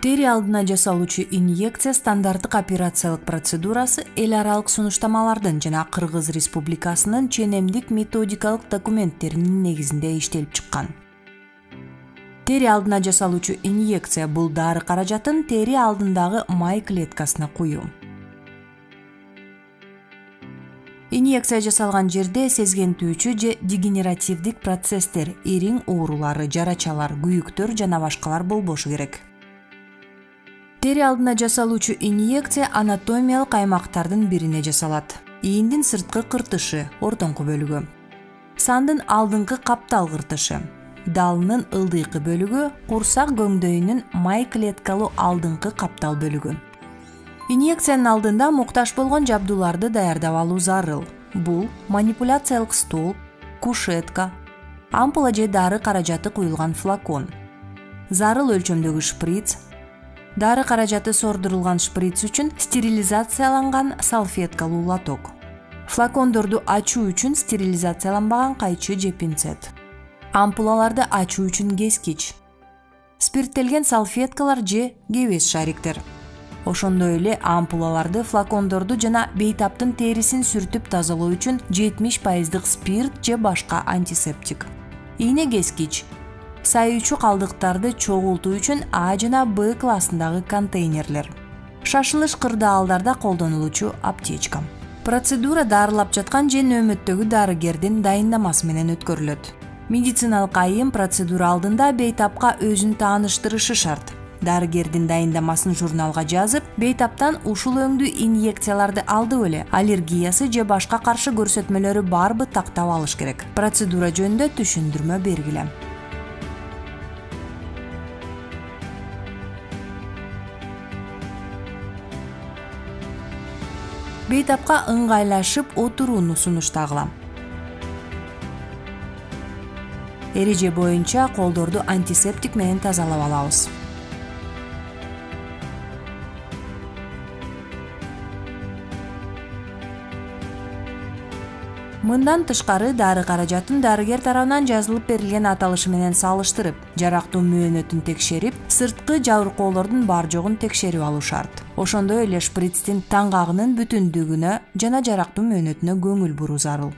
Тери алдына жасалуучу инъекция стандарттык операциялык процедурасы эл аралык сунуштамалардын жана Кыргыз Республикасынын ченемдик методикалык документтеринин негизинде иштелип чыккан. Тери алдына жасалуучу инъекция бул дары каражатын тери алдындагы май клеткасына куюу. Инъекция жасалган жерде сезгентүүчү же дегенеративдик процесстер, ириң оорулары, жарачалар, күйүктөр жана башкалар болбошу керек. Тери алдына жасалуучу инъекция анатомиялык аймактардын бирине жасалат. Ийиндин сырткы кыртышы, ортоңку бөлүгү. Сандын алдыңкы каптал кыртышы. Далынын ылдыйкы бөлүгү, курсак көңдөйүнүн май клеткалуу алдыңкы каптал бөлүгү. Инъекциянын алдында муктаж болгон жабдууларды даярдап алуу зарыл. Бул манипуляциялык стол, кушетка, ампула же дары каражаты куюлган флакон, зарыл өлчөмдөгү шприц, дары каражаты сордурулган шприц үчүн стерилизацияланган салфеткалуу лоток, флакондорду ачуу үчүн стерилизацияланбаган кайчы же пинцет, ампулаларды ачуу үчүн кескич, спирттелген салфеткалар же кебес шариктер. Ошондой эле ампулаларды, флакондорду жана бейтаптын терисин сүртүп тазалоо үчүн 70% спирт же башка антисептик. Ийне кескич, сайуучу калдыктарды чогултуу үчүн А жана Б классындагы контейнерлер. Шашылыш кырдаалдарда колдонулуучу аптечка. Процедура дарылап жаткан же нөөмөттөгү дарыгердин дайындамасы менен өткөрүлөт. Медициналык айым процедура алдында бейтапка өзүн тааныштырышы шарт. Дарыгердин дайындамасын журналга жазып, бейтаптан ушул өңдүү инъекцияларды алдып эле аллергиясы же башка каршы көрсөтмөлөрү барбы тактап алыш керек. Процедура жөнүндө түшүндүрмө бергиле. Бейтапка ыңгайлашып отурууну сунуштагыла. Эреже боюнча колдорду антисептик менен тазалап алабыз. Мындан тышкары дары каражатын дарыгер тарабынан жазылып берилген аталышы менен салыштырып, жарактуу мөөнөтүн текшерип, сырткы жабыркоолордун бар жогун текшерип алуу шарт. Ошондой эле шприцтин таңгагынын бүтүндүгүнө жана жарактуу мөөнөтүнө көңүл буруу зарыл.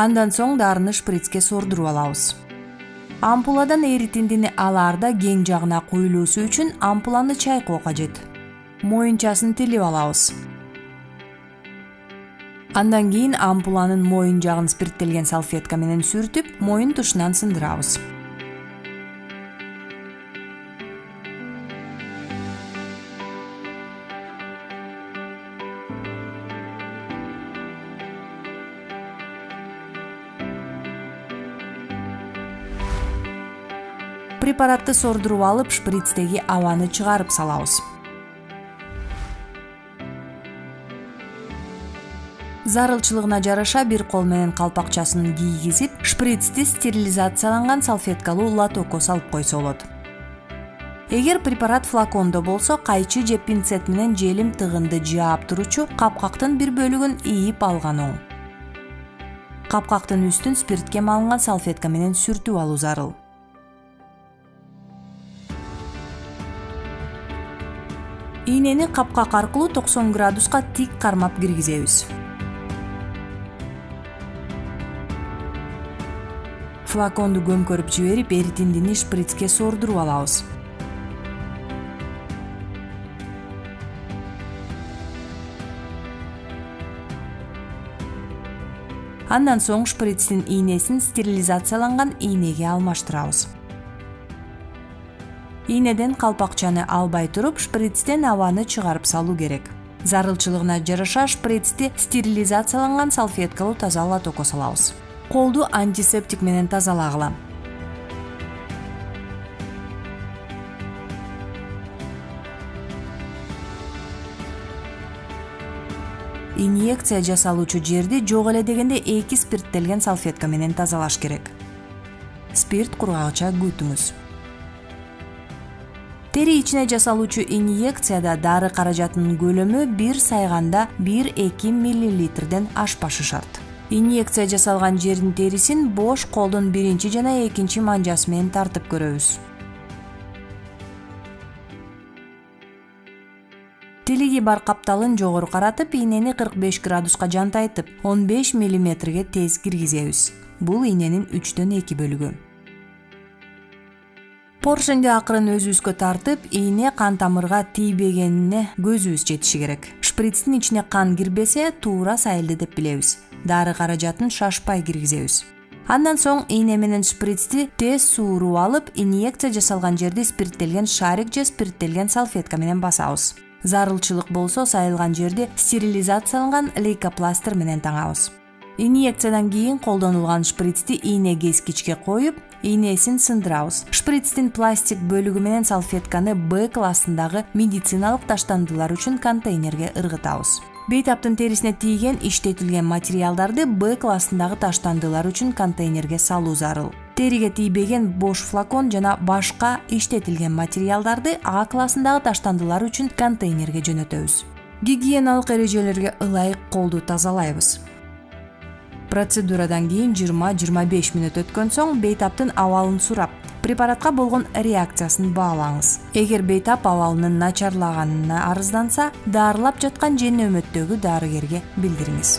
Андан соң дарыны шприцке сордуруп алабыз. Ампуладан эритиндини алаарда кең жагына куюлуусу үчүн ампуланы чайкоо кажет. Моюнчасын тилип алабыз. Андан кийин ампуланын моюн жагын спирттелген салфетка менен сүртүп, моюн тушунан сындырабыз. Препаратты сордуруп алып, шприцтеги абаны чыгарып салабыз. Зарылчылыгына жараша бир кол менен калпакчасын кийгизип, шприцти стерилизацияланган салфеткалуу лотокко салып койсо болот. Эгер препарат флакондо болсо, кайчы же пинцет менен желим тыгынды жаап туручу капкактын бир бөлүгүн ийип алган оң. Капкактын үстүн спиртке малынган салфетка менен сүртүп алуу зарыл. Ийнени капкак аркылуу 90 градуска тик кармап киргизебиз. Флаконду көмкөрүп жиберип, эритиндини шприцке сордуруп алабыз. Андан соң шприцтин ийнесин стерилизацияланган ийнеге алмаштырабыз. Ийнеден калпакчаны албай туруп, шприцтен абаны чыгарып салуу керек. Зарылчылыгына жараша шприцти стерилизацияланган салфеткалуу таза лотокко салабыз. Колду антисептик менен тазалагыла. Инъекция жасалуучу жерди жок эле дегенде 2 спирттелген салфетка менен тазалаш керек. Спирт кургагыча күтүңүз. Тери ичине жасалуучу инъекцияда дары каражатынын көлөмү бир сайганда 1-2 миллилитрден ашпашы шарт. Инъекция жасалган жердин терисин бош колдун биринчи жана экинчи манжасы менен тартып көрөбүз. Тилиги бар капталын жогору каратып, ийнени 45 градуска жантайтып, 15 мм тез киргизебиз. Бул ийненин 3/2 бөлүгү. Поршенди акырын өзүбүзгө тартып, ийне кан тамырга тийбегенине көзүбүз жетиши керек. Шприцтин ичине кан кирбесе, туура сайылды деп билебиз. Дары каражатын шашпай киргизебиз. Андан соң ийне менен шприцти тез сууруп алып, инъекция жасалган жерди спирттелген шарик же спирттелген салфетка менен басабыз. Зарылчылык болсо сайылган жерди стерилизацияланган лейкопластыр менен таңабыз. Инъекциядан кийин колдонулган шприцти ийне кескичке коюп, ийнесин сындырабыз. Шприцтин пластик бөлүгү менен салфетканы Б классындагы медициналык таштандылар үчүн контейнерге ыргытабыз. Бейтаптын терисине тийген иштетилген материалдарды Б классындагы таштандылар үчүн контейнерге салуу зарыл. Териге тийбеген бош флакон жана башка иштетилген материалдарды А классындагы таштандылар үчүн контейнерге жөнөтөбүз. Гигиеналык эрежелерге ылайык колду тазалайбыз. Процедурадан кийин 20-25 мүнөт өткөн соң бейтаптын абалын сурап, препаратка болгон реакциясын баалаңыз. Эгер бейтап абалынын начарлаганына арызданса, дарылап жаткан жен өмөттөгү дарыгерге билдириңиз.